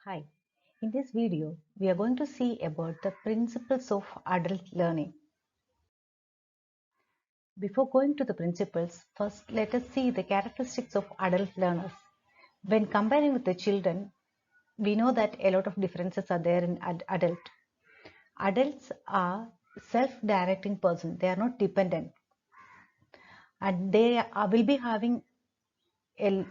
Hi, in this video, we are going to see about the principles of adult learning. Before going to the principles, first let us see the characteristics of adult learners. When comparing with the children, we know that a lot of differences are there in adult. Adults are self-directing person, they are not dependent, and will be having a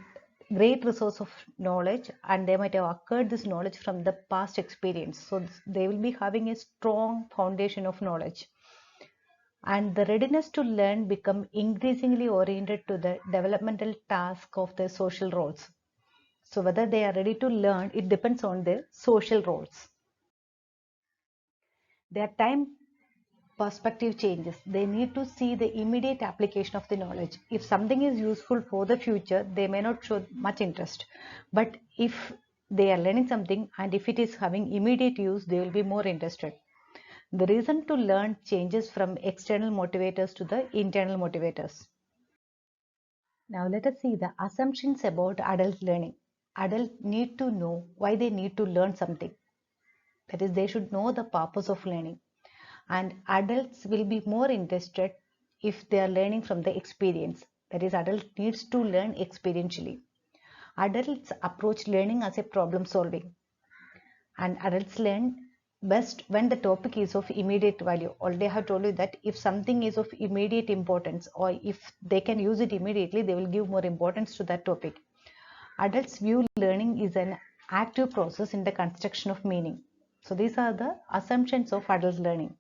great resource of knowledge, and they might have acquired this knowledge from the past experience, so they will be having a strong foundation of knowledge, and the readiness to learn become increasingly oriented to the developmental task of their social roles. So whether they are ready to learn, it depends on their social roles. Their time perspective changes. They need to see the immediate application of the knowledge. If something is useful for the future, they may not show much interest. But if they are learning something and if it is having immediate use, they will be more interested. The reason to learn changes from external motivators to the internal motivators. Now let us see the assumptions about adult learning. Adults need to know why they need to learn something. That is, they should know the purpose of learning. And adults will be more interested if they are learning from the experience. That is, adult needs to learn experientially. Adults approach learning as a problem solving, and adults learn best when the topic is of immediate value. Already I have told you that if something is of immediate importance, or if they can use it immediately, they will give more importance to that topic. Adults view learning is an active process in the construction of meaning. So these are the assumptions of adult learning.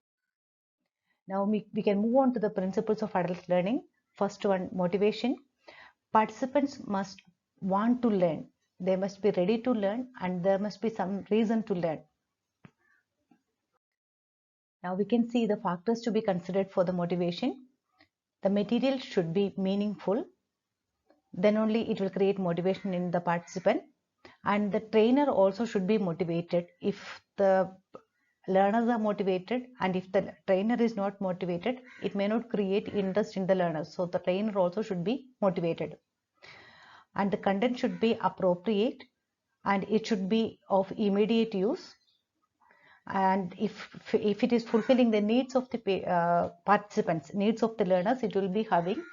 Now we can move on to the principles of adult learning. First one, motivation. Participants must want to learn. They must be ready to learn, and there must be some reason to learn. Now we can see the factors to be considered for the motivation. The material should be meaningful. Then only it will create motivation in the participant. And the trainer also should be motivated. If the learners are motivated and if the trainer is not motivated, it may not create interest in the learners. So the trainer also should be motivated. And the content should be appropriate, and it should be of immediate use. And if it is fulfilling the needs of the participants, needs of the learners, it will be having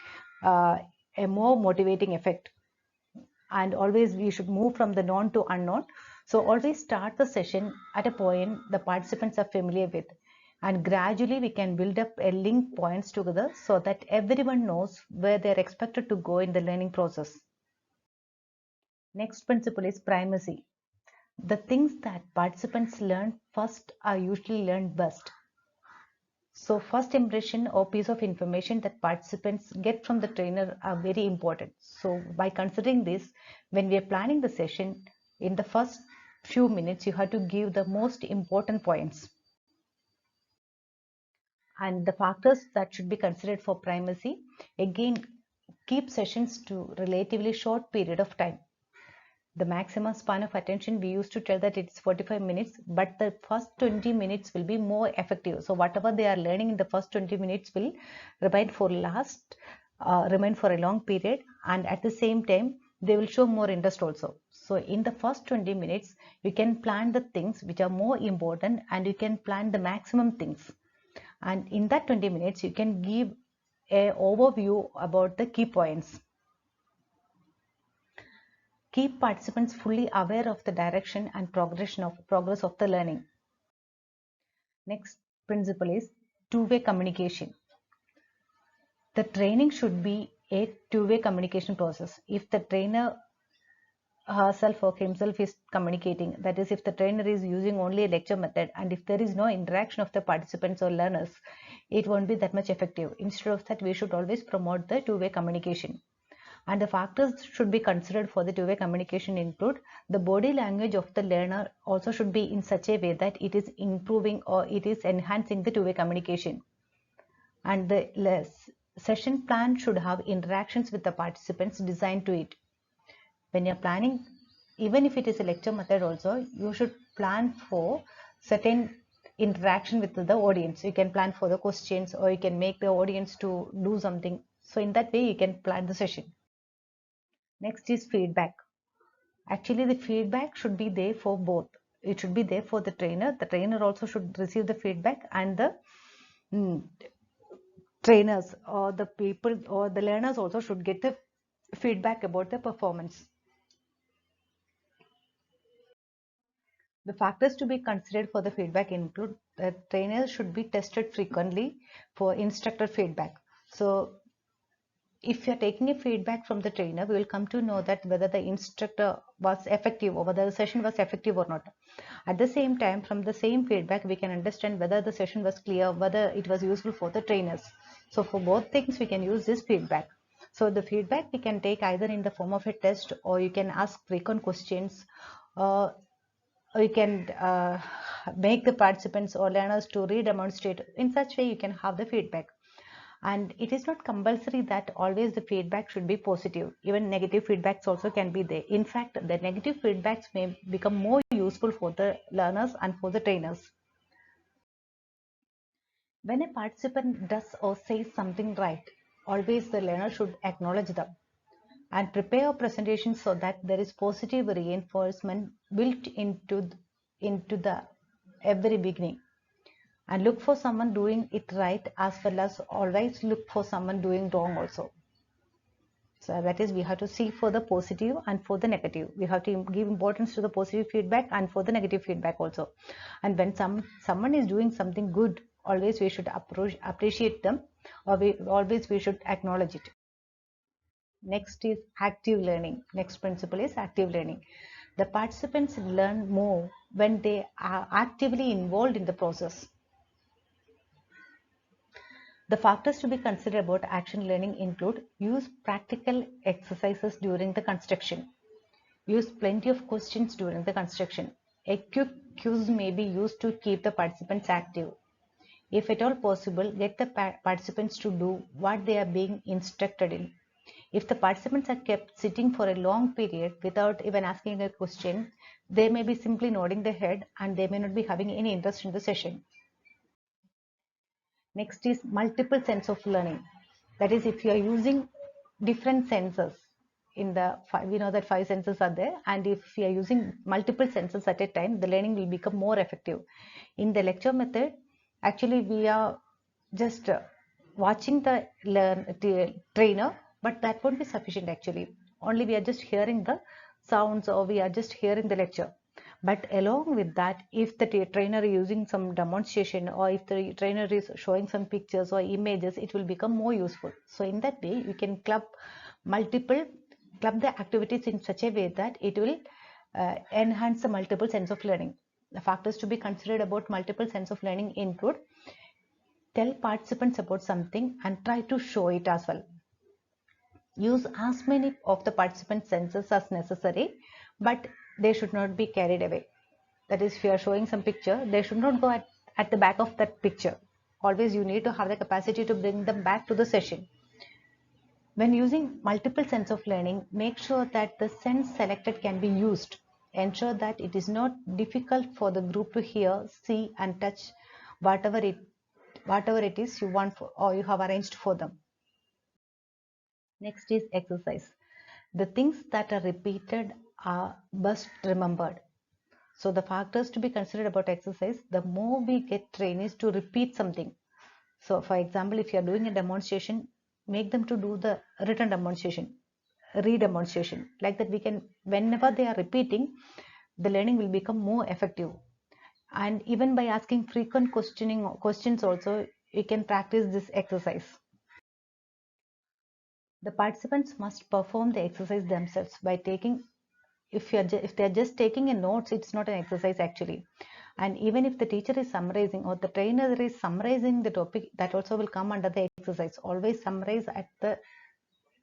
a more motivating effect. And always we should move from the known to unknown. So always start the session at a point the participants are familiar with, and gradually we can build up a link points together so that everyone knows where they are expected to go in the learning process. Next principle is primacy. The things that participants learn first are usually learned best. So first impression or piece of information that participants get from the trainer are very important. So by considering this, when we are planning the session, in the first few minutes, you have to give the most important points. And the factors that should be considered for primacy, again, keep sessions to relatively short period of time. The maximum span of attention, we used to tell that it's 45 minutes, but the first 20 minutes will be more effective. So whatever they are learning in the first 20 minutes will remain for remain for a long period, and at the same time they will show more interest also. So in the first 20 minutes you can plan the things which are more important, and you can plan the maximum things, and in that 20 minutes you can give a overview about the key points. Keep participants fully aware of the direction and progress of the learning. Next principle is two-way communication. The training should be a two-way communication process. If the trainer herself or himself is communicating, that is, if the trainer is using only a lecture method and if there is no interaction of the participants or learners, it won't be that much effective. Instead of that, we should always promote the two-way communication. And the factors should be considered for the two-way communication include the body language of the learner also should be in such a way that it is improving or it is enhancing the two-way communication. And the session plan should have interactions with the participants designed to it. When you're planning, even if it is a lecture method also, you should plan for certain interaction with the audience. You can plan for the questions, or you can make the audience to do something. So in that way, you can plan the session. Next is feedback. Actually, the feedback should be there for both. It should be there for the trainer. The trainer also should receive the feedback, and the mm, trainers or the people or the learners also should get the feedback about the performance. The factors to be considered for the feedback include that trainers should be tested frequently for instructor feedback. So if you're taking a feedback from the trainer, we will come to know that whether the instructor was effective or whether the session was effective or not. At the same time, from the same feedback, we can understand whether the session was clear, whether it was useful for the trainers. So for both things, we can use this feedback. So the feedback we can take either in the form of a test, or you can ask frequent questions, uh, or you can make the participants or learners to re-demonstrate. In such way, you can have the feedback. And it is not compulsory that always the feedback should be positive. Even negative feedbacks also can be there. In fact, the negative feedbacks may become more useful for the learners and for the trainers. When a participant does or says something right, always the learner should acknowledge them and prepare a presentation so that there is positive reinforcement built into the every beginning. And look for someone doing it right, as well as always look for someone doing wrong also. So that is, we have to see for the positive and for the negative. We have to give importance to the positive feedback and for the negative feedback also. And when someone is doing something good, always we should appreciate them, or we should acknowledge it. Next is active learning. Next principle is active learning. The participants learn more when they are actively involved in the process. The factors to be considered about action learning include: use practical exercises during the construction. Use plenty of questions during the construction. A quick quiz may be used to keep the participants active. If at all possible, get the participants to do what they are being instructed in. If the participants are kept sitting for a long period without even asking a question, they may be simply nodding their head and they may not be having any interest in the session. Next is multiple sense of learning. That is, if you are using different senses in the five, we know that five senses are there, and if you are using multiple senses at a time, the learning will become more effective. In the lecture method, actually we are just watching the trainer, but that won't be sufficient actually. Only we are just hearing the sounds, or we are just hearing the lecture. But along with that, if the trainer is using some demonstration, or if the trainer is showing some pictures or images, it will become more useful. So in that way, you can club the activities in such a way that it will enhance the multiple sense of learning. The factors to be considered about multiple sense of learning include: tell participants about something and try to show it as well. Use as many of the participant senses as necessary, but they should not be carried away. That is, if you are showing some picture, they should not go at the back of that picture. Always you need to have the capacity to bring them back to the session. When using multiple sense of learning, make sure that the sense selected can be used. Ensure that it is not difficult for the group to hear, see and touch whatever it is you want for, or you have arranged for them. Next is exercise. The things that are repeated are best remembered. So the factors to be considered about exercise: the more we get trainees to repeat something. So for example, if you are doing a demonstration, make them to do the written demonstration, re-demonstration. Like that, we can, whenever they are repeating, the learning will become more effective. And even by asking frequent questions also, you can practice this exercise. The participants must perform the exercise themselves by taking, if they're just taking a notes, it's not an exercise actually. And even if the teacher is summarizing or the trainer is summarizing the topic, that also will come under the exercise. Always summarize at the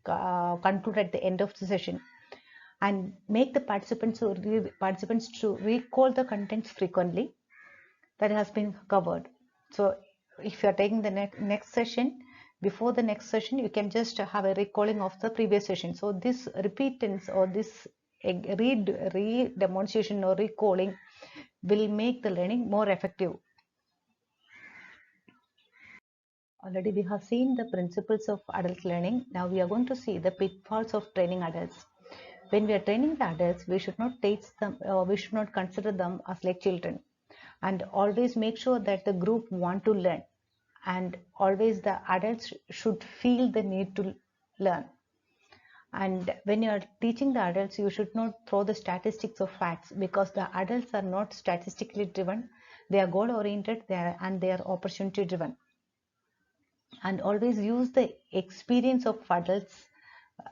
conclude at the end of the session, and make the participants to recall the contents frequently that has been covered. So if you are taking the next session, before the next session, you can just have a recalling of the previous session. So this repeatance or this re-demonstration or recalling will make the learning more effective. Already we have seen the principles of adult learning. Now we are going to see the pitfalls of training adults. when we are training the adults, we should not teach them, we should not consider them as like children, and always make sure that the group want to learn, and always the adults should feel the need to learn. And when you are teaching the adults, you should not throw the statistics or facts, because the adults are not statistically driven. They are goal oriented, and they are opportunity driven. And always use the experience of adults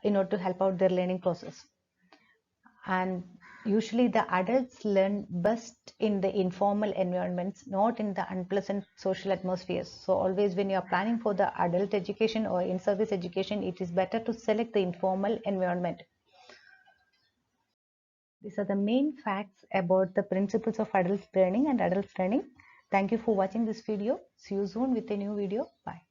in order to help out their learning process. And usually the adults learn best in the informal environments, not in the unpleasant social atmospheres. So always when you are planning for the adult education or in-service education, it is better to select the informal environment. These are the main facts about the principles of adult learning and adult learning. Thank you for watching this video. See you soon with a new video. Bye.